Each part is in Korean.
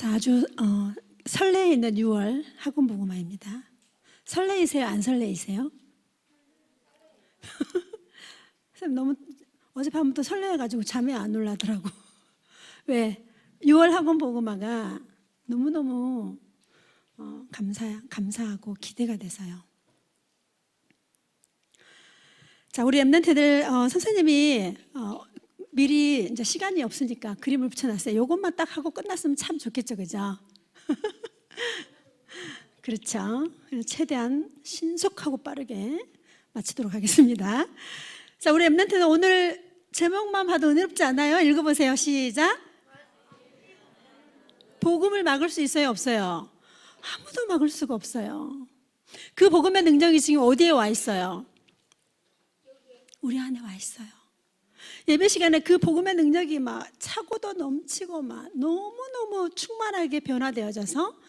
자, 아주 설레에 있는 6월 학원 복음화입니다. 설레이세요? 안 설레이세요? 선생님 너무 어젯밤부터 설레가지고 잠이 안 올라더라고. 왜? 6월 학원 복음화가 너무너무 감사하고 기대가 돼서요. 자, 우리 랩런트들 선생님이 미리 이제 시간이 없으니까 그림을 붙여놨어요. 이것만 딱 하고 끝났으면 참 좋겠죠, 그죠? 그렇죠. 최대한 신속하고 빠르게 마치도록 하겠습니다. 자, 우리 랩런트는 오늘 제목만 봐도 은혜롭지 않아요? 읽어보세요. 시작. 복음을 막을 수 있어요? 없어요? 아무도 막을 수가 없어요. 그 복음의 능력이 지금 어디에 와 있어요? 우리 안에 와 있어요. 예배 시간에 그 복음의 능력이 막 차고도 넘치고 막 너무너무 충만하게 변화되어져서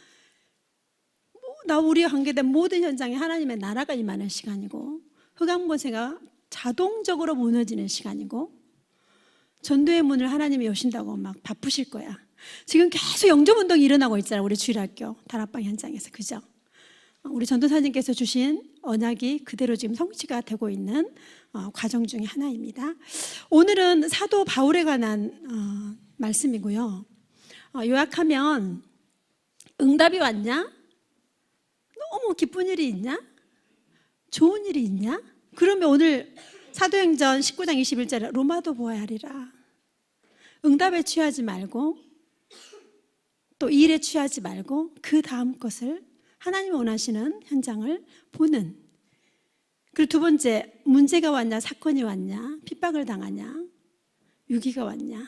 나 우리와 관계된 모든 현장에 하나님의 나라가 임하는 시간이고, 흑암권세가 자동적으로 무너지는 시간이고, 전도의 문을 하나님이 여신다고 막 바쁘실 거야. 지금 계속 영접운동이 일어나고 있잖아요. 우리 주일학교 다락방 현장에서. 그죠? 우리 전도사님께서 주신 언약이 그대로 지금 성취가 되고 있는 과정 중에 하나입니다. 오늘은 사도 바울에 관한 말씀이고요. 요약하면 응답이 왔냐? 너무 기쁜 일이 있냐? 좋은 일이 있냐? 그러면 오늘 사도행전 19장 21절에 로마도 보아야 하리라. 응답에 취하지 말고 또 일에 취하지 말고 그 다음 것을 하나님이 원하시는 현장을 보는. 그리고 두 번째, 문제가 왔냐, 사건이 왔냐, 핍박을 당하냐, 위기가 왔냐.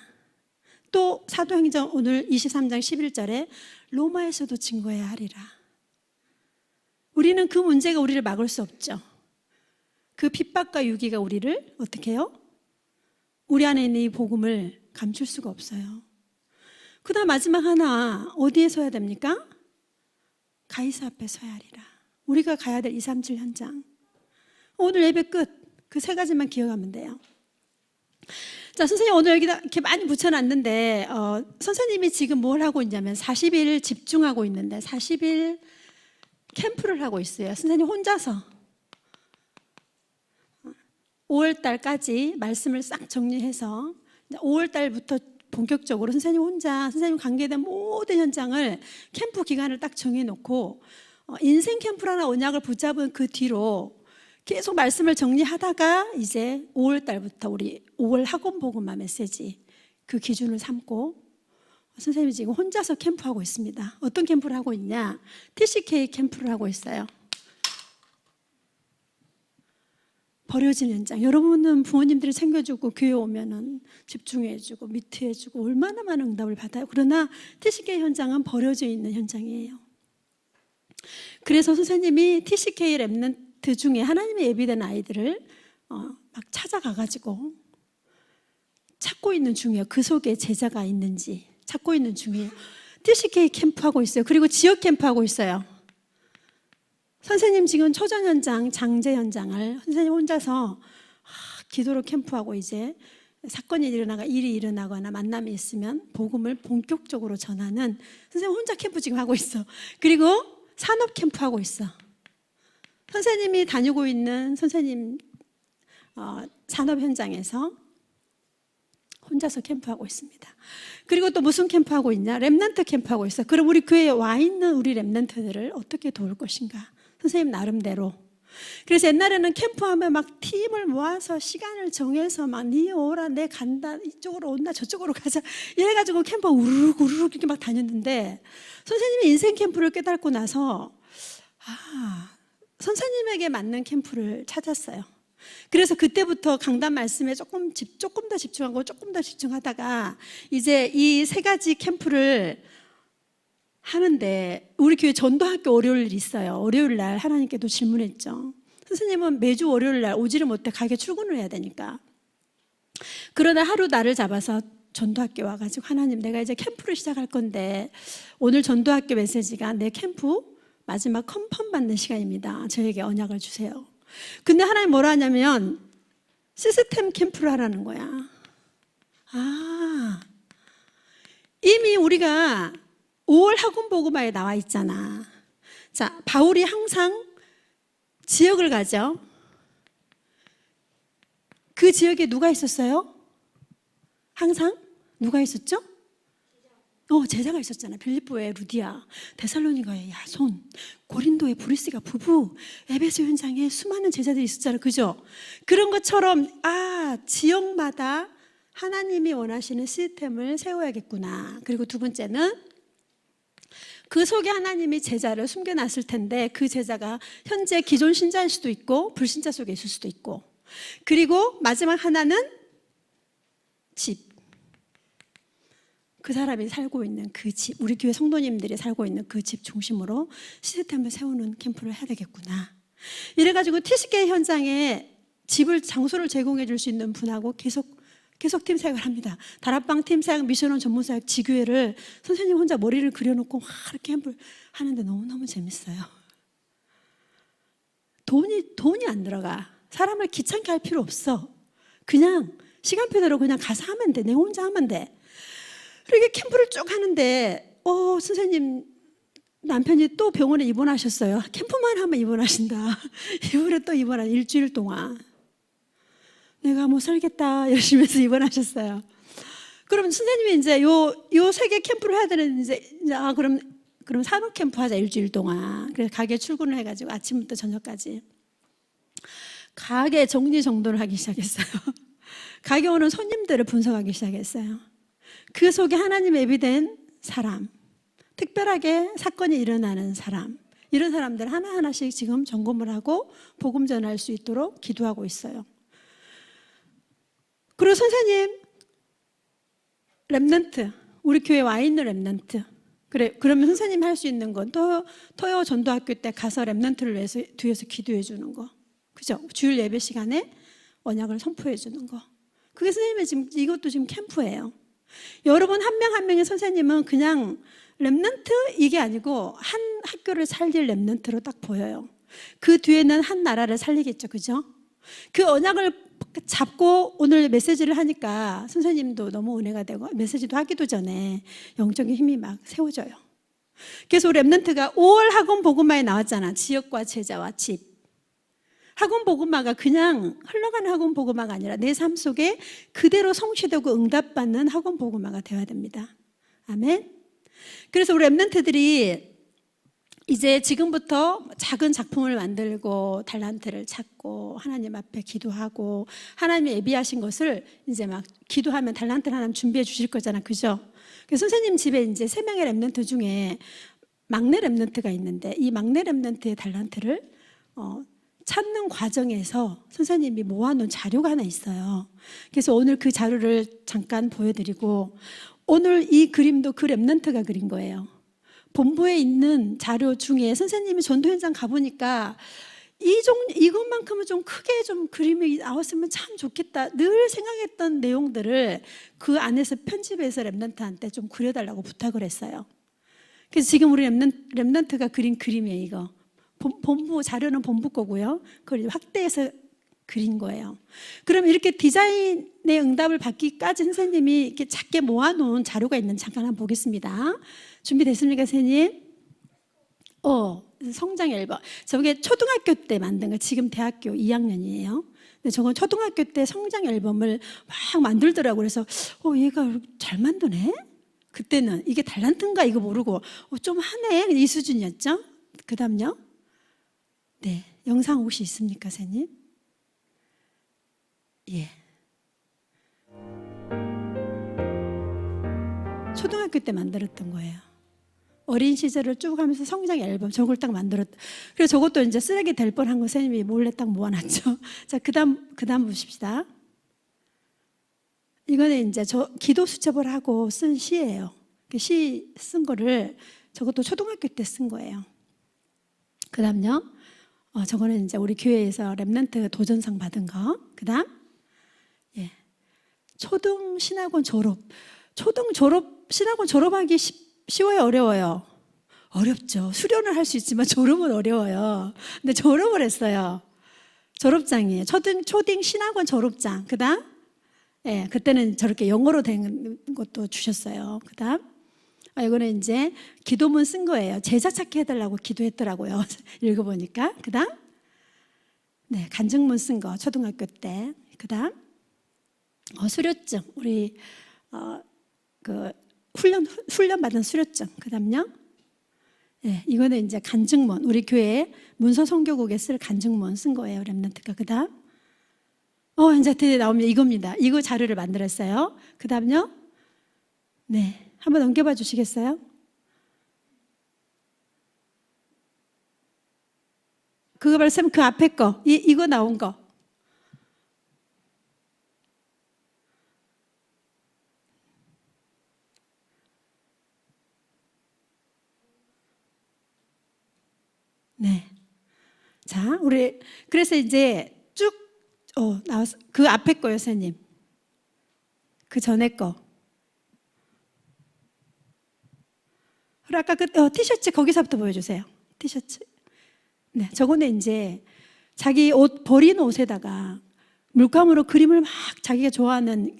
또 사도행전 오늘 23장 11절에 로마에서도 증거해야 하리라. 우리는 그 문제가 우리를 막을 수 없죠. 그 핍박과 위기가 우리를 어떻게 해요? 우리 안에 있는 이 복음을 감출 수가 없어요. 그 다음 마지막 하나, 어디에 서야 됩니까? 가이사 앞에 서야 하리라. 우리가 가야 될 237 현장. 오늘 예배 끝. 그 세 가지만 기억하면 돼요. 자, 선생님 오늘 여기다 이렇게 많이 붙여놨는데 선생님이 지금 뭘 하고 있냐면 40일 집중하고 있는데 40일 캠프를 하고 있어요. 선생님 혼자서 5월달까지 말씀을 싹 정리해서 5월달부터 본격적으로 선생님 혼자 선생님 관계된 모든 현장을 캠프 기간을 딱 정해놓고 인생 캠프라는 언약을 붙잡은 그 뒤로 계속 말씀을 정리하다가 이제 5월달부터 우리 5월 학원 복음화 메시지 그 기준을 삼고 선생님이 지금 혼자서 캠프하고 있습니다. 어떤 캠프를 하고 있냐? TCK 캠프를 하고 있어요. 버려진 현장. 여러분은 부모님들이 챙겨주고 교회 오면은 집중해주고 미트해주고 얼마나 많은 응답을 받아요. 그러나 TCK 현장은 버려져 있는 현장이에요. 그래서 선생님이 TCK 랩런트 중에 하나님의 예비된 아이들을 막 찾아가가지고 찾고 있는 중이에요. 그 속에 제자가 있는지 찾고 있는 중이에요. TCK 캠프하고 있어요. 그리고 지역 캠프하고 있어요. 선생님 지금 초전 현장, 장제 현장을 선생님 혼자서 기도로 캠프하고 이제 사건이 일어나거나 일이 일어나거나 만남이 있으면 복음을 본격적으로 전하는 선생님 혼자 캠프 지금 하고 있어. 그리고 산업 캠프 하고 있어. 선생님이 다니고 있는 선생님 산업 현장에서 혼자서 캠프하고 있습니다. 그리고 또 무슨 캠프하고 있냐? 랩런트 캠프하고 있어. 그럼 우리 교회에 와 있는 우리 랩런트들을 어떻게 도울 것인가? 선생님 나름대로. 그래서 옛날에는 캠프하면 막 팀을 모아서 시간을 정해서 막 니 오라 내 간다 이쪽으로 온다 저쪽으로 가자 이래가지고 캠프 우르륵 이렇게 막 다녔는데 선생님이 인생 캠프를 깨닫고 나서 선생님에게 맞는 캠프를 찾았어요. 그래서 그때부터 강단 말씀에 조금 더 집중하고 조금 더 집중하다가 이제 이 세 가지 캠프를 하는데 우리 교회 전도학교 월요일이 있어요. 월요일 날 하나님께도 질문했죠. 선생님은 매주 월요일 날 오지를 못해 가게 출근을 해야 되니까 그러다 하루 날을 잡아서 전도학교 와가지고 하나님 내가 이제 캠프를 시작할 건데 오늘 전도학교 메시지가 내 캠프 마지막 컨펌 받는 시간입니다. 저에게 언약을 주세요. 근데 하나님 뭐라 하냐면 시스템 캠프를 하라는 거야. 이미 우리가 5월 학원 복음화에 나와 있잖아. 자, 바울이 항상 지역을 가죠. 그 지역에 누가 있었어요? 항상 누가 있었죠? 제자가 있었잖아. 빌립보의 루디아, 데살로니가의 야손, 고린도의 브리스가 부부, 에베소 현장에 수많은 제자들이 있었잖아. 그죠? 그런 것처럼 지역마다 하나님이 원하시는 시스템을 세워야겠구나. 그리고 두 번째는 그 속에 하나님이 제자를 숨겨놨을 텐데 그 제자가 현재 기존 신자일 수도 있고 불신자 속에 있을 수도 있고, 그리고 마지막 하나는 집. 그 사람이 살고 있는 그 집, 우리 교회 성도님들이 살고 있는 그 집 중심으로 시스템을 세우는 캠프를 해야 되겠구나. 이래가지고 TCK 현장에 집을, 장소를 제공해 줄 수 있는 분하고 계속 팀 사역을 합니다. 다락방 팀 사역, 미션원 전문 사역, 지교회를 선생님 혼자 머리를 그려놓고 막 이렇게 캠프를 하는데 너무너무 재밌어요. 돈이 안 들어가. 사람을 귀찮게 할 필요 없어. 그냥 시간표대로 그냥 가서 하면 돼. 내 혼자 하면 돼. 이렇게 캠프를 쭉 하는데 선생님 남편이 또 병원에 입원하셨어요. 캠프만 하면 입원하신다. 이번에 또 입원한 일주일 동안. 내가 못 살겠다 열심히 해서 입원하셨어요. 그럼 선생님이 이제 요 3개 캠프를 해야 되는 그럼 산후 캠프 하자 일주일 동안. 그래서 가게 출근을 해가지고 아침부터 저녁까지 가게 정리정돈을 하기 시작했어요. 가게 오는 손님들을 분석하기 시작했어요. 그 속에 하나님 예비된 사람, 특별하게 사건이 일어나는 사람, 이런 사람들 하나하나씩 지금 점검을 하고 복음 전할 수 있도록 기도하고 있어요. 그리고 선생님 랩넌트, 우리 교회 와 있는 랩넌트. 그러면 선생님 할 수 있는 건 토요 전도학교 때 가서 랩넌트를 위해서 뒤에서 기도해 주는 거. 그죠? 주일 예배 시간에 언약을 선포해 주는 거. 그게 선생님의 이것도 지금 캠프예요. 여러분 한 명 한 명의 선생님은 그냥 랩넌트 이게 아니고 한 학교를 살릴 랩넌트로 딱 보여요. 그 뒤에는 한 나라를 살리겠죠. 그죠? 그 언약을 잡고 오늘 메시지를 하니까 선생님도 너무 은혜가 되고 메시지도 하기도 전에 영적인 힘이 막 세워져요. 그래서 우리 랩넌트가 5월 학원 복음화에 나왔잖아. 지역과 제자와 집. 학원 복음화가 그냥 흘러가는 학원 복음화가 아니라 내 삶 속에 그대로 성취되고 응답받는 학원 복음화가 되어야 됩니다. 아멘. 그래서 우리 랩넌트들이 이제 지금부터 작은 작품을 만들고 달란트를 찾고 하나님 앞에 기도하고 하나님이 예비하신 것을 이제 막 기도하면 달란트를 하나님 준비해 주실 거잖아. 그죠? 그래서 선생님 집에 이제 3명의 랩넌트 중에 막내 랩넌트가 있는데 이 막내 랩넌트의 달란트를 찾는 과정에서 선생님이 모아놓은 자료가 하나 있어요. 그래서 오늘 그 자료를 잠깐 보여드리고, 오늘 이 그림도 그 랩넌트가 그린 거예요. 본부에 있는 자료 중에 선생님이 전도 현장 가보니까 이것만큼은 좀 크게 좀 그림이 나왔으면 참 좋겠다 늘 생각했던 내용들을 그 안에서 편집해서 랩넌트한테 좀 그려달라고 부탁을 했어요. 그래서 지금 우리 랩넌트가 그린 그림이에요. 이거 본부 자료는 본부 거고요. 그걸 확대해서 그린 거예요. 그럼 이렇게 디자인의 응답을 받기까지 선생님이 이렇게 작게 모아놓은 자료가 있는 잠깐 한번 보겠습니다. 준비됐습니까, 선생님? 성장 앨범. 저게 초등학교 때 만든 거. 지금 대학교 2학년이에요. 근데 저건 초등학교 때 성장 앨범을 막 만들더라고요. 그래서 얘가 잘 만드네. 그때는 이게 달란트인가 이거 모르고 좀 하네 이 수준이었죠. 그 다음요. 네, 영상 혹시 있습니까, 선생님? 예. 초등학교 때 만들었던 거예요. 어린 시절을 쭉 하면서 성장 앨범 저걸 딱 만들었다. 그래서 저것도 이제 쓰레기 될 뻔한 거 선생님이 몰래 딱 모아놨죠. 자, 그다음 보십시다. 이거는 이제 저 기도 수첩을 하고 쓴 시예요. 시 쓴 거를 저것도 초등학교 때 쓴 거예요. 그다음요. 저거는 이제 우리 교회에서 랩넌트 도전상 받은 거. 그다음, 예, 초등 신학원 졸업. 신학원 졸업하기 쉬워요, 어려워요? 어렵죠. 수련을 할 수 있지만 졸업은 어려워요. 근데 졸업을 했어요. 졸업장이에요. 초등 신학원 졸업장. 그다음, 예, 그때는 저렇게 영어로 된 것도 주셨어요. 그다음, 이거는 이제 기도문 쓴 거예요. 제자 찾게 해달라고 기도했더라고요. 읽어보니까. 그 다음, 네, 간증문 쓴 거, 초등학교 때. 그 다음, 수료증. 우리, 훈련 받은 수료증. 그 다음요. 네, 이거는 이제 간증문. 우리 교회 문서 선교국에 쓸 간증문 쓴 거예요. 렘넌트가. 그 다음, 이제 드디어 나옵니다. 이겁니다. 이거 자료를 만들었어요. 그 다음요. 네. 한번 넘겨봐 주시겠어요? 그거 말씀 그 앞에 거. 이거 나온 거. 네. 자, 우리, 그래서 이제 쭉, 나왔어. 그 앞에 거요, 선생님. 그 전에 거. 그리고 아까 그 티셔츠 거기서부터 보여주세요. 티셔츠. 네, 저거는 이제 자기 옷, 버린 옷에다가 물감으로 그림을 막 자기가 좋아하는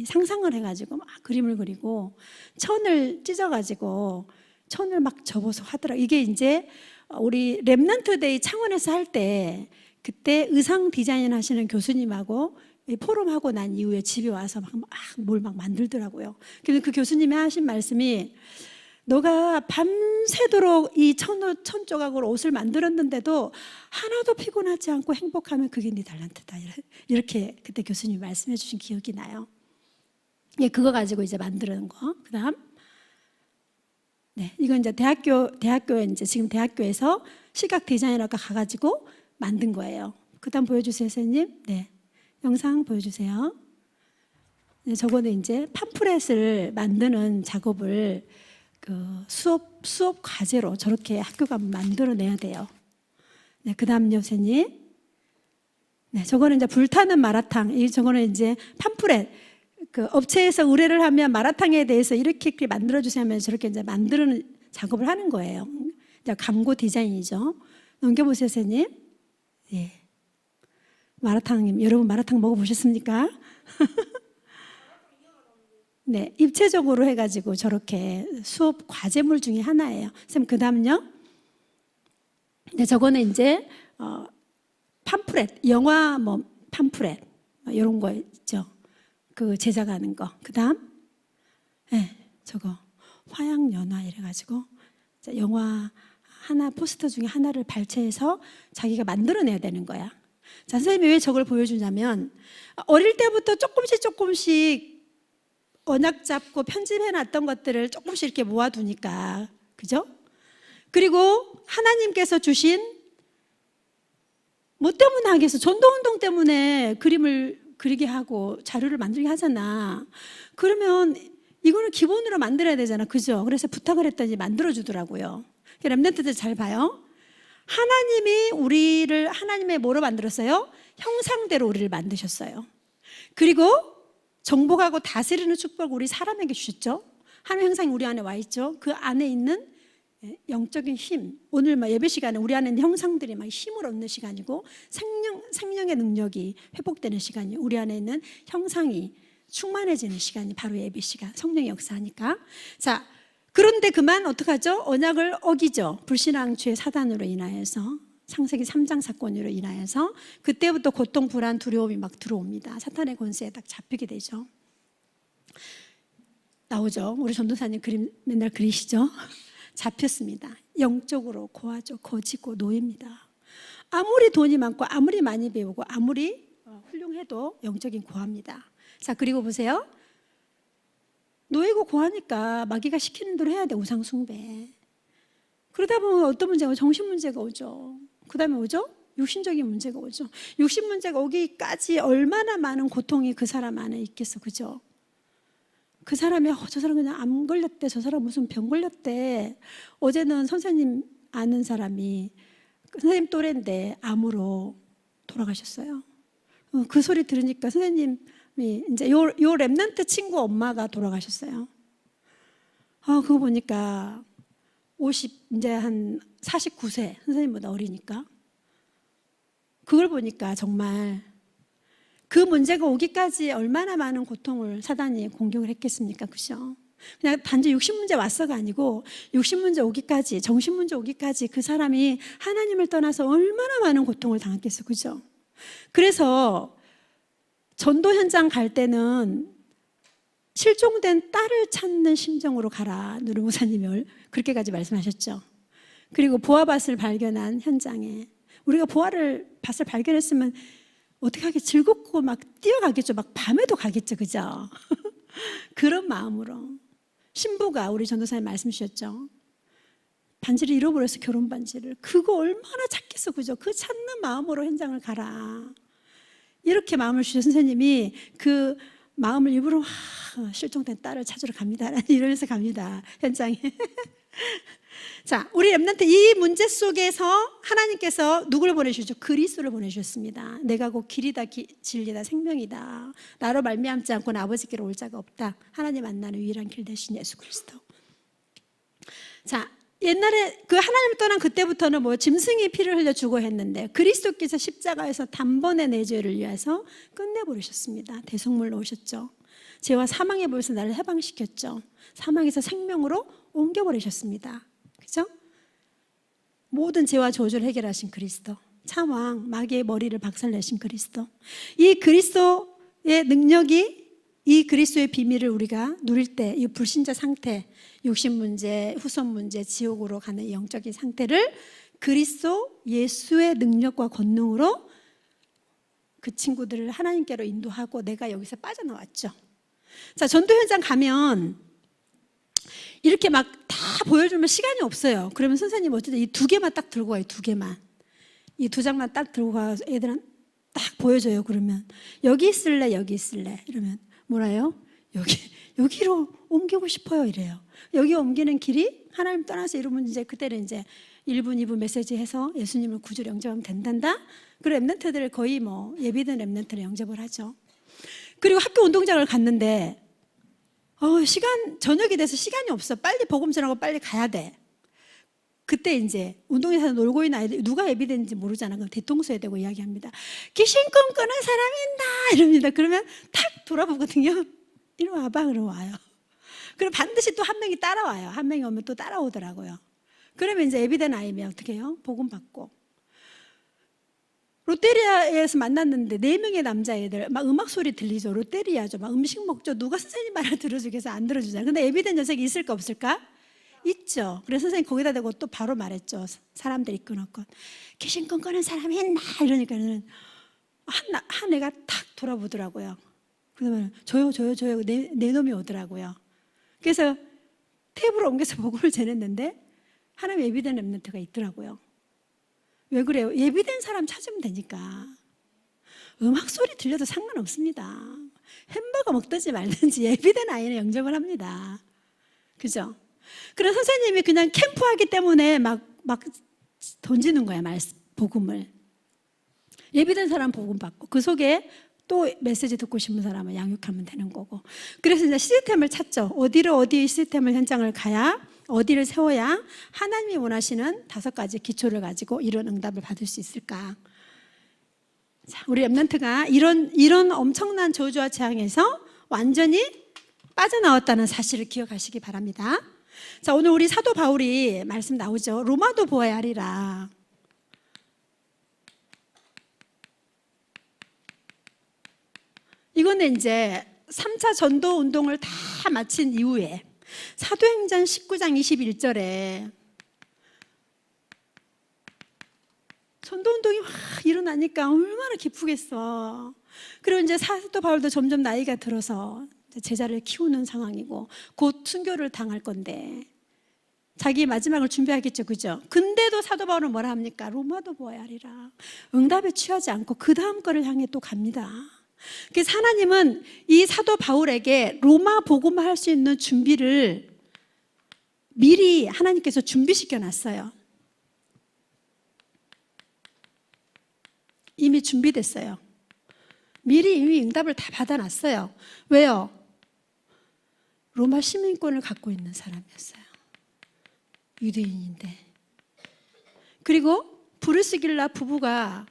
상상을 해가지고 막 그림을 그리고 천을 찢어가지고 천을 막 접어서 하더라. 이게 이제 우리 렘넌트 데이 창원에서 할 때 그때 의상 디자인 하시는 교수님하고 포럼하고 난 이후에 집에 와서 뭘 막 만들더라고요. 근데 그 교수님이 하신 말씀이 너가 밤새도록 이 천 조각으로 옷을 만들었는데도 하나도 피곤하지 않고 행복하면 그게 네 달란트다. 이렇게 그때 교수님이 말씀해 주신 기억이 나요. 예, 그거 가지고 이제 만드는 거. 그 다음. 네, 이건 이제 대학교에 이제 지금 대학교에서 시각 디자이너가 가가지고 만든 거예요. 그 다음 보여주세요, 선생님. 네, 영상 보여주세요. 네, 저거는 이제 팜프렛을 만드는 작업을 수업 과제로 저렇게 학교가 만들어내야 돼요. 네, 그 다음요, 선생님. 네, 저거는 이제 불타는 마라탕. 저거는 이제 팜프렛. 그 업체에서 의뢰를 하면 마라탕에 대해서 이렇게 만들어주세요 하면 저렇게 이제 만드는 작업을 하는 거예요. 이제 광고 디자인이죠. 넘겨보세요, 선생님. 예. 마라탕님, 여러분 마라탕 먹어보셨습니까? 네, 입체적으로 해가지고 저렇게 수업 과제물 중에 하나예요. 선생님, 그 다음요. 네, 저거는 이제, 팜프렛, 영화 팜프렛, 이런 거 있죠. 그 제작하는 거. 그 다음, 네, 저거, 화양연화 이래가지고, 영화 하나, 포스터 중에 하나를 발췌해서 자기가 만들어내야 되는 거야. 자, 선생님이 왜 저걸 보여주냐면, 어릴 때부터 조금씩 언약 잡고 편집해 놨던 것들을 조금씩 이렇게 모아두니까, 그죠? 그리고 하나님께서 주신 뭐 때문에 하겠어? 전도운동 때문에 그림을 그리게 하고 자료를 만들게 하잖아. 그러면 이거는 기본으로 만들어야 되잖아, 그죠? 그래서 부탁을 했더니 만들어주더라고요. 렘넌트들 잘 봐요. 하나님이 우리를 하나님의 뭐로 만들었어요? 형상대로 우리를 만드셨어요. 그리고 정복하고 다스리는 축복을 우리 사람에게 주셨죠. 하나님 형상이 우리 안에 와 있죠. 그 안에 있는 영적인 힘. 오늘 예배 시간에 우리 안에 있는 형상들이 막 힘을 얻는 시간이고 생명의 능력이 회복되는 시간이 우리 안에 있는 형상이 충만해지는 시간이 바로 예배 시간. 성령의 역사하니까. 자, 그런데 그만 어떡하죠? 언약을 어기죠. 불신앙 죄 사단으로 인하여서. 창세기 3장 사건으로 인하여서 그때부터 고통, 불안, 두려움이 막 들어옵니다. 사탄의 권세에 딱 잡히게 되죠. 나오죠. 우리 전도사님 그림 맨날 그리시죠. 잡혔습니다. 영적으로 고아죠. 거지고 노예입니다. 아무리 돈이 많고 아무리 많이 배우고 아무리 훌륭해도 영적인 고아입니다. 자, 그리고 보세요. 노예고 고아니까 마귀가 시키는 대로 해야 돼. 우상 숭배. 그러다 보면 어떤 문제가 정신 문제가 오죠. 그 다음에 오죠? 육신적인 문제가 오죠. 육신 문제가 오기까지 얼마나 많은 고통이 그 사람 안에 있겠어. 그죠? 그 사람이 저 사람 그냥 암 걸렸대. 저 사람 무슨 병 걸렸대. 어제는 선생님 아는 사람이 선생님 또래인데 암으로 돌아가셨어요. 그 소리 들으니까 선생님이 이제 요 랩런트 친구 엄마가 돌아가셨어요. 그거 보니까 이제 한 49세, 선생님보다 어리니까. 그걸 보니까 정말 그 문제가 오기까지 얼마나 많은 고통을 사단이 공격을 했겠습니까? 그죠? 그냥 단지 육신문제 왔어가 아니고 육신문제 오기까지, 정신문제 오기까지 그 사람이 하나님을 떠나서 얼마나 많은 고통을 당했겠어. 그죠? 그래서 전도 현장 갈 때는 실종된 딸을 찾는 심정으로 가라. 누르 목사님이 그렇게까지 말씀하셨죠. 그리고 보아밭을 발견한 현장에 우리가 밭을 발견했으면 어떻게 하겠 즐겁고 막 뛰어가겠죠. 막 밤에도 가겠죠. 그죠? 그런 마음으로 신부가 우리 전도사님 말씀 주셨죠. 반지를 잃어버려서 결혼 반지를. 그거 얼마나 찾겠어. 그죠? 그 찾는 마음으로 현장을 가라. 이렇게 마음을 주신 선생님이 그 마음을 일부러 실종된 딸을 찾으러 갑니다. 이러면서 갑니다. 현장에. 자, 우리 렘넌트 이 문제 속에서 하나님께서 누구를 보내주셨죠? 그리스도를 보내주셨습니다. 내가 곧 길이다, 진리다, 생명이다. 나로 말미암지 않고는 아버지께로 올 자가 없다. 하나님 만나는 유일한 길 대신 예수 그리스도. 자, 옛날에 그 하나님을 떠난 그때부터는 뭐 짐승이 피를 흘려 주고 했는데 그리스도께서 십자가에서 단번에 내 죄를 위해서 끝내버리셨습니다. 대속물로 오셨죠. 죄와 사망의 벌에서 나를 해방시켰죠. 사망에서 생명으로 옮겨버리셨습니다. 그죠? 모든 죄와 저주를 해결하신 그리스도, 참왕 마귀의 머리를 박살내신 그리스도. 이 그리스도의 능력이, 이 그리스도의 비밀을 우리가 누릴 때 이 불신자 상태, 육신 문제, 후손 문제, 지옥으로 가는 영적인 상태를 그리스도 예수의 능력과 권능으로 그 친구들을 하나님께로 인도하고 내가 여기서 빠져나왔죠. 자, 전도 현장 가면 이렇게 막 다 보여주면 시간이 없어요. 그러면 선생님 어쨌든 이 2개만 딱 들고 가요. 2개만. 이 2장만 딱 들고 가서 애들은 딱 보여줘요. 그러면 여기 있을래, 여기 있을래. 이러면 뭐라요? 여기로 옮기고 싶어요. 이래요. 여기 옮기는 길이 하나님 떠나서 이러면 이제 그때는 이제 1분, 2분 메시지 해서 예수님을 구주로 영접하면 된단다. 그리고 랩런트들 거의 뭐 예비된 랩런트를 영접을 하죠. 그리고 학교 운동장을 갔는데 저녁이 돼서 시간이 없어. 빨리 복음 전하고 빨리 가야 돼. 그때 이제 운동장에서 놀고 있는 아이들 누가 예비된지 모르잖아. 그럼 뒤통수에 대고 이야기합니다. 귀신 꿈꾸는 사람이 있나 이럽니다. 그러면 탁 돌아보거든요. 이리 와봐. 그러면 와요. 그리고 반드시 또 한 명이 따라와요. 한 명이 오면 또 따라오더라고요. 그러면 이제 예비된 아이면 어떻게 해요? 복음 받고. 롯데리아에서 만났는데 4명의 남자애들 막 음악 소리 들리죠. 롯데리아죠. 막 음식 먹죠. 누가 선생님 말을 들어주겠어? 안 들어주잖아요. 근데 예비된 녀석이 있을까 없을까? 있죠. 그래서 선생님 거기다 대고 또 바로 말했죠. 사람들 이끌어놓고 귀신 꿈꾸는 사람이 있나? 이러니까는 한 애가 탁 돌아보더라고요. 그러면 저요 네 놈이 오더라고요. 그래서 탭으로 옮겨서 복음을 전했는데 하나님 예비된 랩런트가 있더라고요. 왜 그래요? 예비된 사람 찾으면 되니까. 음악 소리 들려도 상관없습니다. 햄버거 먹든지 말든지 예비된 아이는 영접을 합니다. 그죠? 그래서 선생님이 그냥 캠프하기 때문에 막 던지는 거야, 복음을. 예비된 사람 복음 받고 그 속에 또 메시지 듣고 싶은 사람은 양육하면 되는 거고. 그래서 이제 시스템을 찾죠. 어디 시스템을 현장을 가야, 어디를 세워야 하나님이 원하시는 5가지 기초를 가지고 이런 응답을 받을 수 있을까? 자, 우리 랩런트가 이런 엄청난 저주와 재앙에서 완전히 빠져나왔다는 사실을 기억하시기 바랍니다. 자, 오늘 우리 사도 바울이 말씀 나오죠. 로마도 보아야 하리라. 이거는 이제 3차 전도 운동을 다 마친 이후에 사도행전 19장 21절에 전도운동이 확 일어나니까 얼마나 기쁘겠어. 그리고 이제 사도 바울도 점점 나이가 들어서 제자를 키우는 상황이고 곧 순교를 당할 건데 자기 마지막을 준비하겠죠. 그죠? 근데도 사도 바울은 뭐라 합니까? 로마도 보아야 하리라. 응답에 취하지 않고 그 다음 거를 향해 또 갑니다. 그래서 하나님은 이 사도 바울에게 로마 복음을 할 수 있는 준비를 미리 하나님께서 준비시켜 놨어요. 이미 준비됐어요. 미리 이미 응답을 다 받아놨어요. 왜요? 로마 시민권을 갖고 있는 사람이었어요. 유대인인데. 그리고 브루스길라 부부가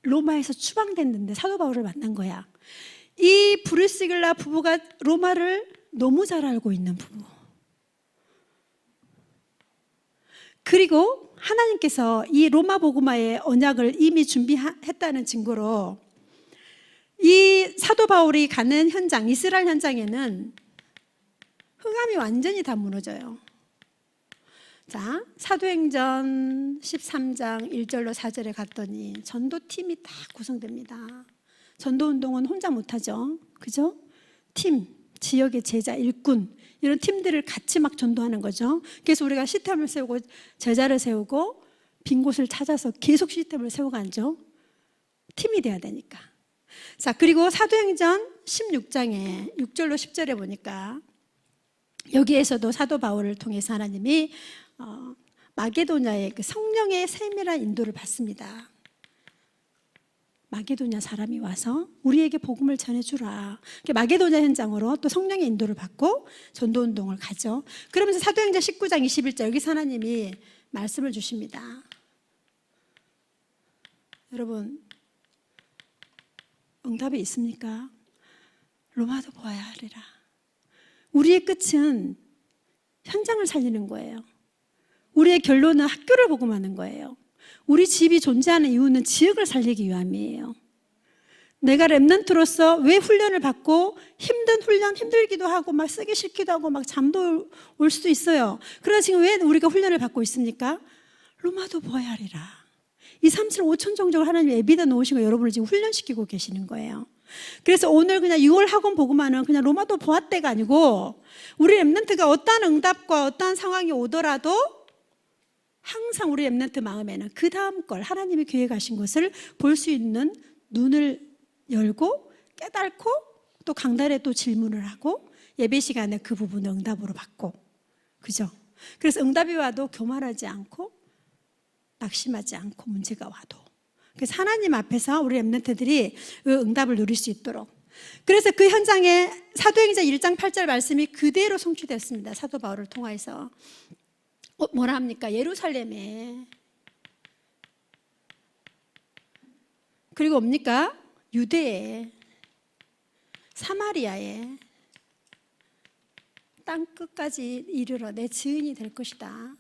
로마에서 추방됐는데 사도 바울을 만난 거야. 이 브리스길라 부부가 로마를 너무 잘 알고 있는 부부. 그리고 하나님께서 이 로마 복음화의 언약을 이미 준비했다는 증거로 이 사도 바울이 가는 현장, 이스라엘 현장에는 흑암이 완전히 다 무너져요. 자, 사도행전 13장 1절로 4절에 갔더니 전도팀이 다 구성됩니다. 전도운동은 혼자 못하죠. 그죠? 팀, 지역의 제자, 일꾼 이런 팀들을 같이 막 전도하는 거죠. 그래서 우리가 시스템을 세우고 제자를 세우고 빈 곳을 찾아서 계속 시스템을 세워가죠. 팀이 돼야 되니까. 자, 그리고 사도행전 16장에 6절로 10절에 보니까 여기에서도 사도 바울을 통해서 하나님이 마게도냐의 그 성령의 세밀한 인도를 받습니다. 마게도냐 사람이 와서 우리에게 복음을 전해주라. 마게도냐 현장으로 또 성령의 인도를 받고 전도운동을 가죠. 그러면서 사도행전 19장 21절 여기서 하나님이 말씀을 주십니다. 여러분 응답이 있습니까? 로마도 보아야 하리라. 우리의 끝은 현장을 살리는 거예요. 우리의 결론은 학교를 복음하는 거예요. 우리 집이 존재하는 이유는 지역을 살리기 위함이에요. 내가 렘넌트로서 왜 훈련을 받고 힘든 훈련, 힘들기도 하고 막 쓰기 싫기도 하고 막 잠도 올 수도 있어요. 그러나 지금 왜 우리가 훈련을 받고 있습니까? 로마도 보아야 하리라. 2, 3, 7, 5천 종족을 하나님이 에비다 놓으시고 여러분을 지금 훈련시키고 계시는 거예요. 그래서 오늘 그냥 6월 학원 복음화는 그냥 로마도 보았대가 아니고 우리 렘넌트가 어떠한 응답과 어떠한 상황이 오더라도 항상 우리 렘넌트 마음에는 그 다음 걸 하나님이 계획하신 것을 볼 수 있는 눈을 열고 깨닫고 또 강단에 또 질문을 하고 예배 시간에 그 부분을 응답으로 받고 그죠? 그래서 응답이 와도 교만하지 않고 낙심하지 않고 문제가 와도 그래서 하나님 앞에서 우리 렘넌트들이 응답을 누릴 수 있도록 그래서 그 현장에 사도행전 1장 8절 말씀이 그대로 성취됐습니다. 사도 바울을 통해서 뭐라 합니까? 예루살렘에 그리고 뭡니까? 유대에 사마리아에 땅끝까지 이르러 내 증인이 될 것이다.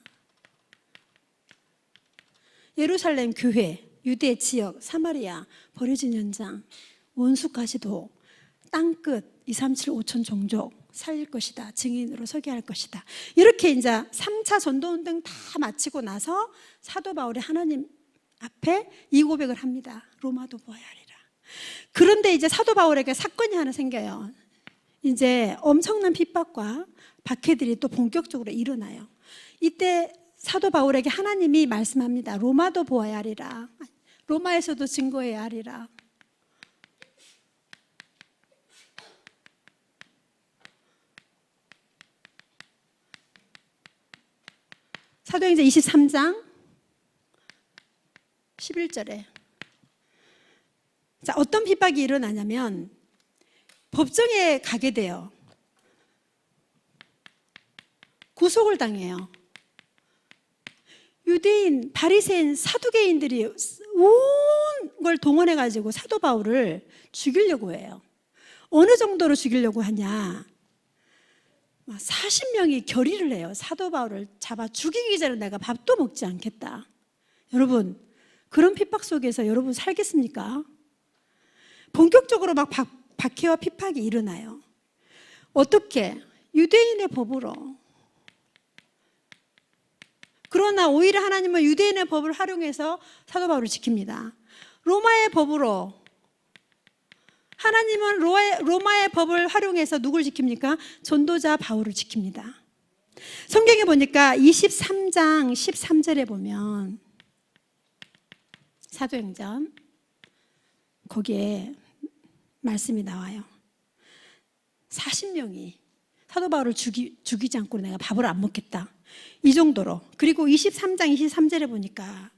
예루살렘 교회, 유대 지역, 사마리아, 버려진 현장, 원수까지도 땅끝 2, 3, 7, 5천 종족 살릴 것이다. 증인으로 서게 할 것이다. 이렇게 이제 3차 전도운동 다 마치고 나서 사도 바울이 하나님 앞에 이 고백을 합니다. 로마도 보아야 하리라. 그런데 이제 사도 바울에게 사건이 하나 생겨요. 이제 엄청난 핍박과 박해들이 또 본격적으로 일어나요. 이때 사도 바울에게 하나님이 말씀합니다. 로마도 보아야 하리라. 로마에서도 증거해야 하리라. 사도행전 23장 11절에 자, 어떤 핍박이 일어나냐면 법정에 가게 돼요. 구속을 당해요. 유대인, 바리새인, 사두개인들이 온 걸 동원해가지고 사도 바울을 죽이려고 해요. 어느 정도로 죽이려고 하냐? 40명이 결의를 해요. 사도 바울을 잡아 죽이기 전에 내가 밥도 먹지 않겠다. 여러분, 그런 핍박 속에서 여러분 살겠습니까? 본격적으로 막 박해와 핍박이 일어나요. 어떻게? 유대인의 법으로. 그러나 오히려 하나님은 유대인의 법을 활용해서 사도 바울을 지킵니다. 로마의 법으로. 하나님은 로마의 법을 활용해서 누굴 지킵니까? 전도자 바울을 지킵니다. 성경에 보니까 23장 13절에 보면 사도행전 거기에 말씀이 나와요. 40명이 사도 바울을 죽이지 않고 내가 밥을 안 먹겠다. 이 정도로. 그리고 23장 23절에 보니까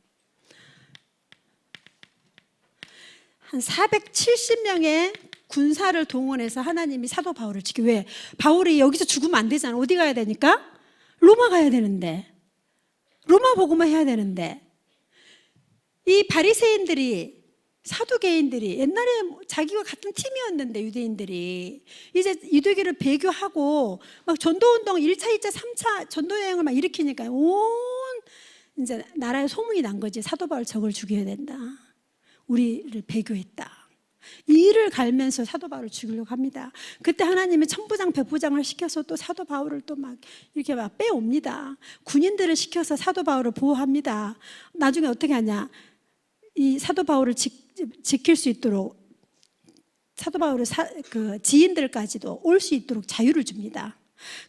한 470명의 군사를 동원해서 하나님이 사도 바울을 지켜. 왜? 바울이 여기서 죽으면 안 되잖아. 어디 가야 되니까? 로마 가야 되는데. 로마 복음화 해야 되는데. 이 바리새인들이 사두개인들이 옛날에 자기가 같은 팀이었는데 유대인들이 이제 유대교를 배교하고 막 전도운동 1차, 2차, 3차 전도여행을 막 일으키니까 온 이제 나라에 소문이 난 거지. 사도 바울 저걸 죽여야 된다. 우리를 배교했다. 이 일을 갈면서 사도 바울을 죽이려고 합니다. 그때 하나님이 천부장, 백부장을 시켜서 또 사도 바울을 또 막 이렇게 막 빼옵니다. 군인들을 시켜서 사도 바울을 보호합니다. 나중에 어떻게 하냐? 이 사도 바울을 지킬 수 있도록 사도 바울의 그 지인들까지도 올 수 있도록 자유를 줍니다.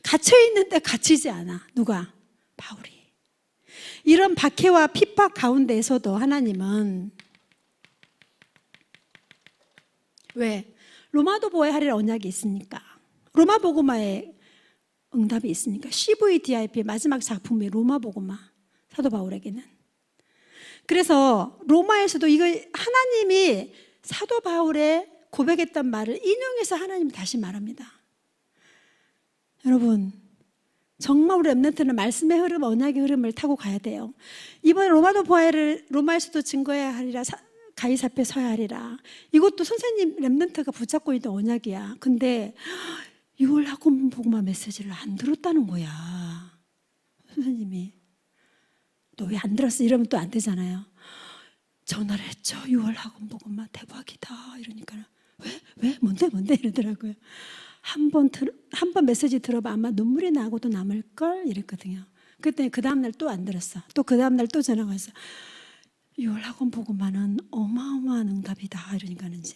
갇혀 있는데 갇히지 않아. 누가? 바울이. 이런 박해와 핍박 가운데에서도 하나님은 왜? 로마도 보호해야 할 언약이 있으니까. 로마 복음화에 응답이 있으니까. CVDIP 마지막 작품이 로마 복음화. 사도 바울에게는. 그래서 로마에서도 이거 하나님이 사도 바울의 고백했던 말을 인용해서 하나님이 다시 말합니다. 여러분, 정말 우리 렘넌트는 말씀의 흐름, 언약의 흐름을 타고 가야 돼요. 이번에 로마도 보아를 로마에서도 증거해야 하리라, 가이사 앞에 서야 하리라. 이것도 선생님 렘넌트가 붙잡고 있는 언약이야. 근데 6월 학원 복음화 메시지를 안 들었다는 거야. 선생님이. 너 왜 안 들었어? 이러면 또 안 되잖아요. 전화를 했죠. 6월 학원 복음화 대박이다. 이러니까 왜? 뭔데? 이러더라고요. 한 번 메시지 들어봐 아마 눈물이 나고도 남을걸 이랬거든요. 그랬더니 그 다음날 또 안 들었어. 또 그 다음날 또 전화가 왔어. 6월 학원 보고만은 어마어마한 응답이다. 이러니까는 이제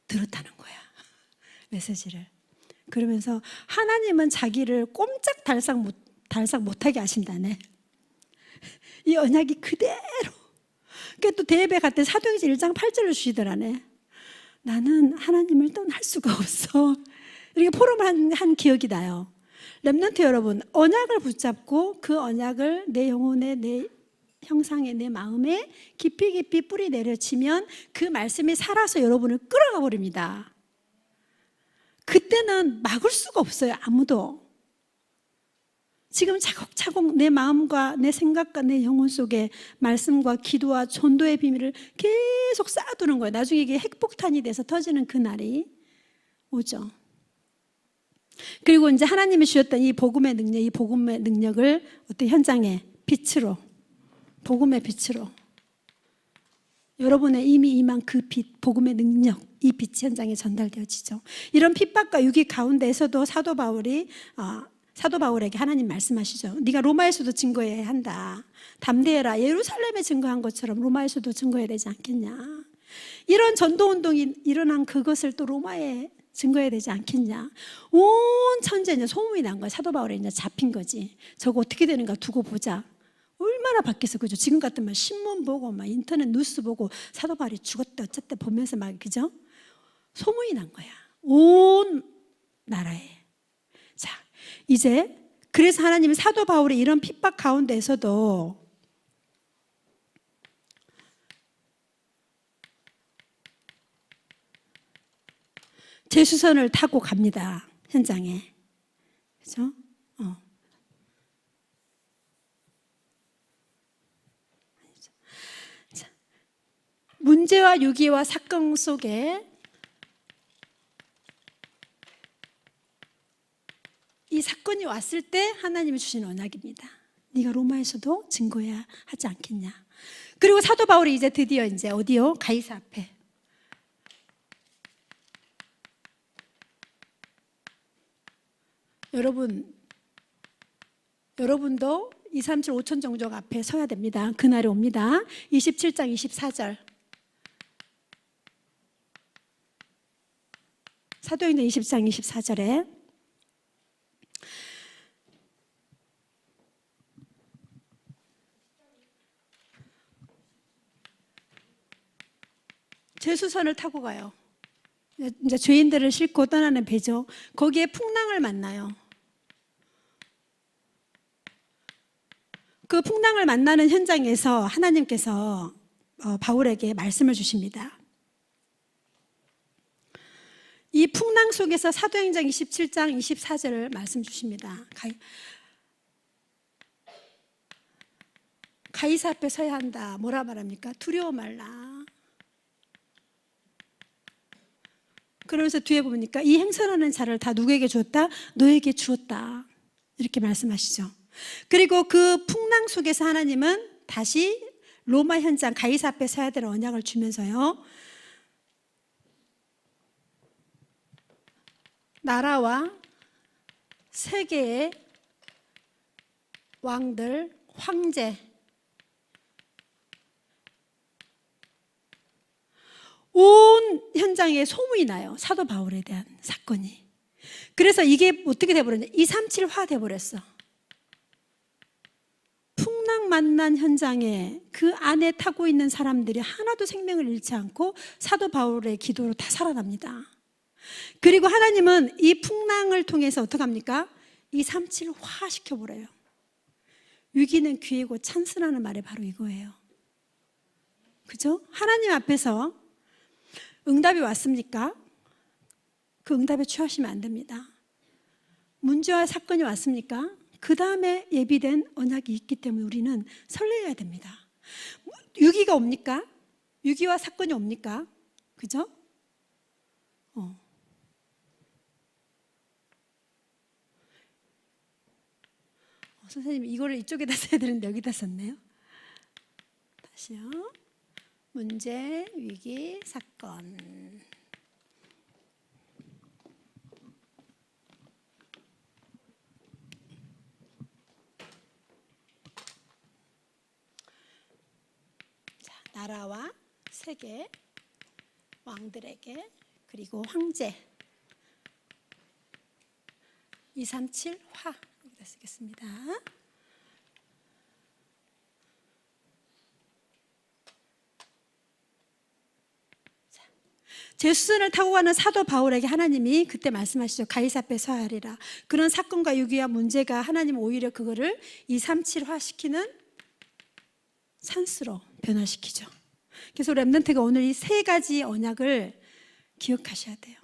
들었다는 거야. 메시지를. 그러면서 하나님은 자기를 꼼짝달싹 못하게 하신다네. 이 언약이 그대로. 그게 또 대예배 갈 때 사도행전 1장 8절을 주시더라네. 나는 하나님을 떠날 수가 없어. 이렇게 포럼을 한 기억이 나요. 렘넌트 여러분, 언약을 붙잡고 그 언약을 내 영혼에, 내 형상에, 내 마음에 깊이 뿌리 내려치면 그 말씀이 살아서 여러분을 끌어가 버립니다. 그때는 막을 수가 없어요. 아무도. 지금 차곡차곡 내 마음과 내 생각과 내 영혼 속에 말씀과 기도와 전도의 비밀을 계속 쌓아두는 거예요. 나중에 이게 핵폭탄이 돼서 터지는 그날이 오죠. 그리고 이제 하나님이 주셨던 이 복음의 능력을 어떤 현장에 빛으로, 복음의 빛으로 여러분의 이미 임한 그 빛, 복음의 능력, 이 빛이 현장에 전달되어지죠. 이런 핍박과 유기 가운데에서도 사도 바울에게 하나님 말씀하시죠. 네가 로마에서도 증거해야 한다. 담대해라. 예루살렘에 증거한 것처럼 로마에서도 증거해야 되지 않겠냐. 이런 전도운동이 일어난 그것을 또 로마에 증거해야 되지 않겠냐. 온 천지에 이제 소문이 난 거야. 사도 바울에 이제 잡힌 거지. 저거 어떻게 되는가 두고 보자. 얼마나 바뀌었어. 그죠? 지금 같으면 신문 보고 막 인터넷 뉴스 보고 사도 바울이 죽었다 어쨌다 보면서 막 그죠? 소문이 난 거야. 온 나라에. 자, 이제 그래서 하나님이 사도 바울의 이런 핍박 가운데에서도 제수선을 타고 갑니다. 현장에. 그죠? 자, 문제와 유기와 사건 속에 이 사건이 왔을 때 하나님이 주신 언약입니다. 네가 로마에서도 증거해야 하지 않겠냐. 그리고 사도 바울이 이제 드디어 이제 어디요? 가이사 앞에. 여러분도 237 5천 정적 앞에 서야 됩니다. 그날이 옵니다. 27장 24절. 사도행전 20장 24절에 제수선을 타고 가요. 이제 죄인들을 싣고 떠나는 배죠. 거기에 풍랑을 만나요. 그 풍랑을 만나는 현장에서 하나님께서 바울에게 말씀을 주십니다. 이 풍랑 속에서 사도행전 27장 24절을 말씀 주십니다. 가이사 앞에 서야 한다. 뭐라 말합니까? 두려워 말라. 그러면서 뒤에 보니까 이 행선하는 자를 다 누구에게 주었다? 너에게 주었다. 이렇게 말씀하시죠. 그리고 그 풍랑 속에서 하나님은 다시 로마 현장 가이사 앞에 서야 될 언약을 주면서요, 나라와 세계의 왕들, 황제, 온 현장에 소문이 나요. 사도 바울에 대한 사건이. 그래서 이게 어떻게 돼버렸냐, 237화 돼버렸어. 풍랑 만난 현장에 그 안에 타고 있는 사람들이 하나도 생명을 잃지 않고 사도 바울의 기도로 다 살아납니다. 그리고 하나님은 이 풍랑을 통해서 어떻게 합니까? 237화 시켜버려요. 위기는 기회고 찬스라는 말이 바로 이거예요. 그죠? 하나님 앞에서 응답이 왔습니까? 그 응답에 취하시면 안 됩니다. 문제와 사건이 왔습니까? 그 다음에 예비된 언약이 있기 때문에 우리는 설레야 됩니다. 위기가 옵니까? 위기와 사건이 옵니까? 그죠? 선생님, 이거를 이쪽에다 써야 되는데 여기다 썼네요. 다시요. 문제, 위기, 사건. 자, 나라와 세계, 왕들에게, 그리고 황제. 237화 여기다 쓰겠습니다. 제수선을 타고 가는 사도 바울에게 하나님이 그때 말씀하시죠. 가이사 앞에 서야 하리라. 그런 사건과 위기와 문제가 하나님은 오히려 그거를 237화 시키는 찬스로 변화시키죠. 그래서 렘넌트가 오늘 이 세 가지 언약을 기억하셔야 돼요.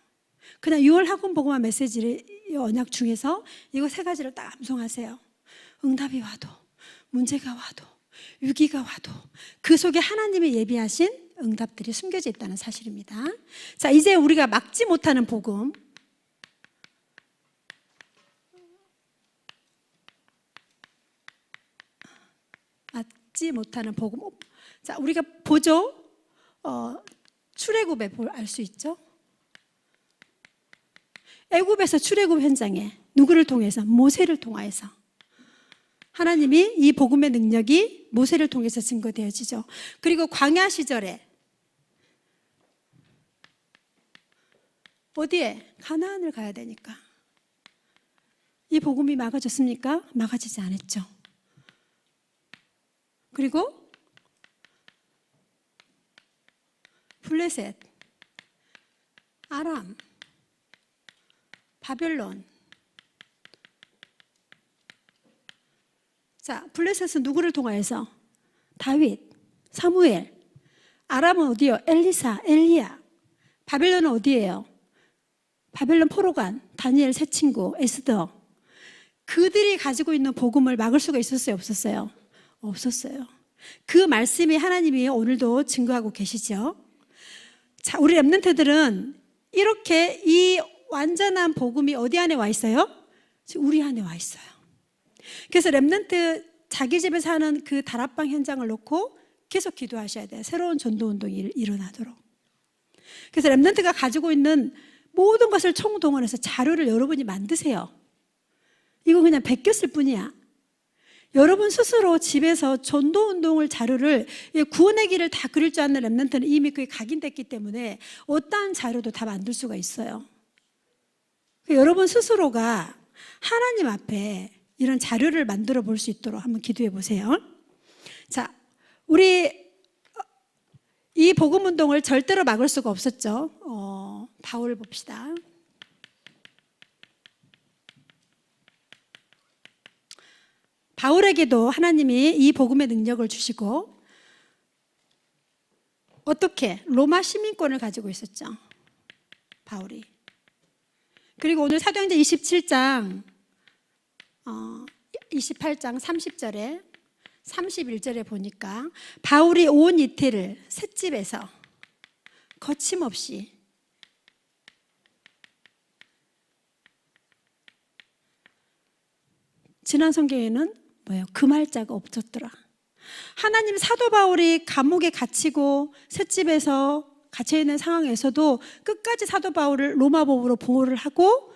그냥 6월 학원 보고만 메시지를 언약 중에서 이거 세 가지를 딱 암송하세요. 응답이 와도, 문제가 와도, 위기가 와도 그 속에 하나님이 예비하신 응답들이 숨겨져 있다는 사실입니다. 자, 이제 우리가 막지 못하는 복음, 막지 못하는 복음. 자, 우리가 보죠. 출애굽에 알 수 있죠. 애굽에서 출애굽 현장에 누구를 통해서? 모세를 통하여서 하나님이 이 복음의 능력이 모세를 통해서 증거되어지죠. 그리고 광야 시절에 어디에? 가나안을 가야 되니까 이 복음이 막아졌습니까? 막아지지 않았죠. 그리고 블레셋, 아람, 바벨론. 자, 블레셋은 누구를 통하여서? 다윗, 사무엘. 아람은 어디요? 엘리사, 엘리야. 바벨론은 어디예요? 바벨론 포로관, 다니엘 세 친구, 에스더. 그들이 가지고 있는 복음을 막을 수가 있었어요? 없었어요? 없었어요. 그 말씀이 하나님이 오늘도 증거하고 계시죠. 자, 우리 렘넌트들은 이렇게 이 완전한 복음이 어디 안에 와 있어요? 우리 안에 와 있어요. 그래서 렘넌트 자기 집에 사는 그 다락방 현장을 놓고 계속 기도하셔야 돼요. 새로운 전도운동이 일어나도록. 그래서 렘넌트가 가지고 있는 모든 것을 총동원해서 자료를 여러분이 만드세요. 이거 그냥 베꼈을 뿐이야. 여러분 스스로 집에서 전도운동을 자료를, 구원의 길을 다 그릴 줄 아는 렘넌트는 이미 그게 각인됐기 때문에 어떠한 자료도 다 만들 수가 있어요. 여러분 스스로가 하나님 앞에 이런 자료를 만들어 볼 수 있도록 한번 기도해 보세요. 자, 우리 이 복음 운동을 절대로 막을 수가 없었죠. 바울 봅시다. 바울에게도 하나님이 이 복음의 능력을 주시고 어떻게? 로마 시민권을 가지고 있었죠. 바울이. 그리고 오늘 사도행전 27장 28장 30절에 31절에 보니까 바울이 온 이틀을 셋집에서 거침없이 지난 성경에는 뭐예요? 그 말자가 없었더라. 하나님 사도 바울이 감옥에 갇히고 셋집에서 갇혀있는 상황에서도 끝까지 사도 바울을 로마법으로 보호를 하고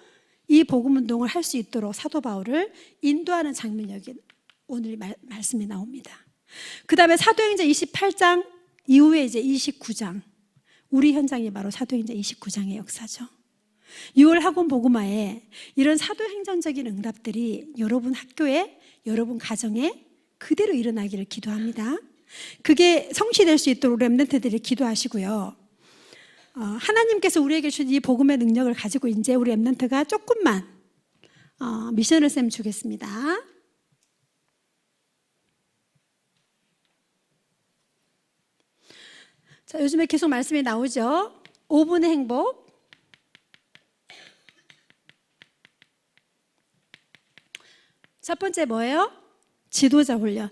이 복음운동을 할 수 있도록 사도 바울을 인도하는 장면이 여기 오늘 말씀이 나옵니다. 그 다음에 사도행전 28장 이후에 이제 29장, 우리 현장이 바로 사도행전 29장의 역사죠. 6월 학원 복음화에 이런 사도행전적인 응답들이 여러분 학교에, 여러분 가정에 그대로 일어나기를 기도합니다. 그게 성취될 수 있도록 렘넌트들이 기도하시고요. 하나님께서 우리에게 주신 이 복음의 능력을 가지고 이제 우리 렘넌트가 조금만 미션을 쌤 주겠습니다. 자, 요즘에 계속 말씀이 나오죠. 5분의 행복. 첫 번째 뭐예요? 지도자 훈련.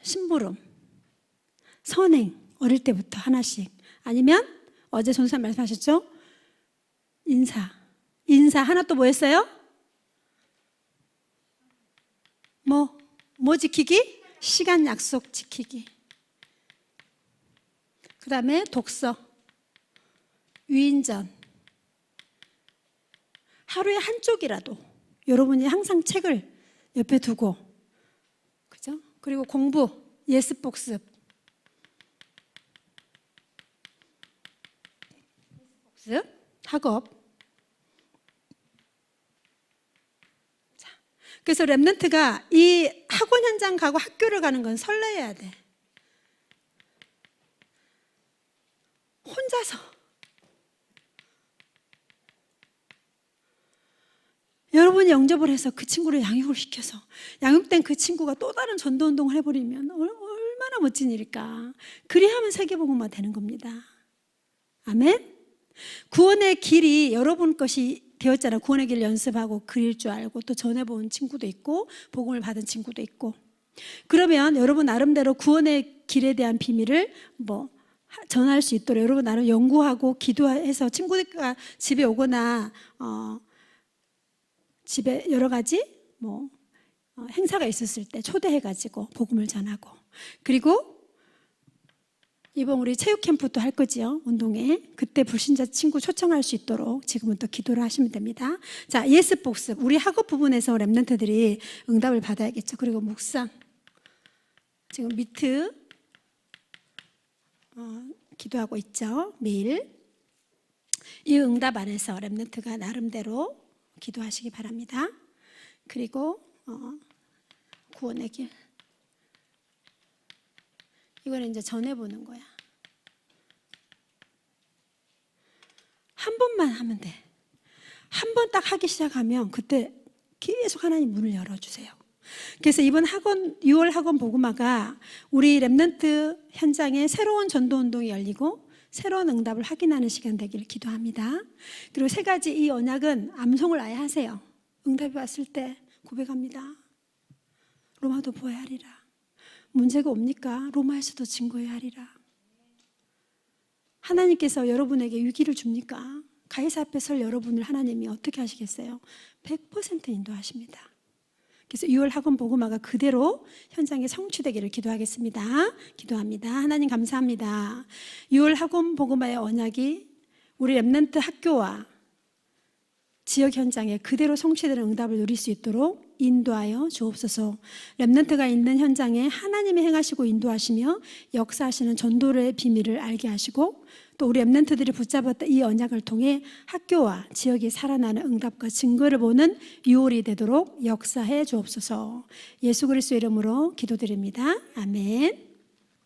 심부름, 선행, 어릴 때부터 하나씩. 아니면 어제 전수님 말씀하셨죠? 인사 하나 또 뭐 했어요? 뭐 지키기? 시간 약속 지키기. 그 다음에 독서, 위인전. 하루에 한쪽이라도 여러분이 항상 책을 옆에 두고, 그죠? 그리고 공부, 예습 복습. 학업. 자, 그래서 렘넌트가 이 학원 현장 가고 학교를 가는 건 설레야 돼. 혼자서. 여러분이 영접을 해서 그 친구를 양육을 시켜서 양육된 그 친구가 또 다른 전도운동을 해버리면 얼마나 멋진 일일까. 그리하면 세계복음화 되는 겁니다. 아멘. 구원의 길이 여러분 것이 되었잖아요. 구원의 길 연습하고 그릴 줄 알고 또 전해본 친구도 있고 복음을 받은 친구도 있고. 그러면 여러분 나름대로 구원의 길에 대한 비밀을 전할 수 있도록 여러분 나름 연구하고 기도해서 친구가 집에 오거나 집에 여러 가지 행사가 있었을 때 초대해가지고 복음을 전하고, 그리고 이번 우리 체육 캠프도 할 거지요. 운동회. 그때 불신자 친구 초청할 수 있도록 지금부터 기도를 하시면 됩니다. 자, 예습 복습. 우리 학업 부분에서 렘넌트들이 응답을 받아야겠죠. 그리고 묵상. 지금 미트 기도하고 있죠. 매일. 이 응답 안에서 렘넌트가 나름대로 기도하시기 바랍니다. 그리고 구원의 길. 이거는 이제 전해보는 거야. 한 번만 하면 돼. 한 번 딱 하기 시작하면 그때 계속 하나님 문을 열어주세요. 그래서 이번 6월 학원 복음화가 우리 렘넌트 현장에 새로운 전도운동이 열리고 새로운 응답을 확인하는 시간 되기를 기도합니다. 그리고 3가지 이 언약은 암송을 아예 하세요. 응답이 왔을 때 고백합니다. 로마도 보아야 하리라. 문제가 옵니까? 로마에서도 증거해야 하리라. 하나님께서 여러분에게 위기를 줍니까? 가이사 앞에 설 여러분을 하나님이 어떻게 하시겠어요? 100% 인도하십니다. 그래서 6월 학원 복음화가 그대로 현장에 성취되기를 기도하겠습니다. 기도합니다. 하나님 감사합니다. 6월 학원 복음화의 언약이 우리 렘넌트 학교와 지역 현장에 그대로 성취되는 응답을 누릴 수 있도록 인도하여 주옵소서. 렘넌트가 있는 현장에 하나님이 행하시고 인도하시며 역사하시는 전도의 비밀을 알게 하시고, 또 우리 렘넌트들이 붙잡았던 이 언약을 통해 학교와 지역이 살아나는 응답과 증거를 보는 6월이 되도록 역사해 주옵소서. 예수 그리스도 이름으로 기도드립니다. 아멘.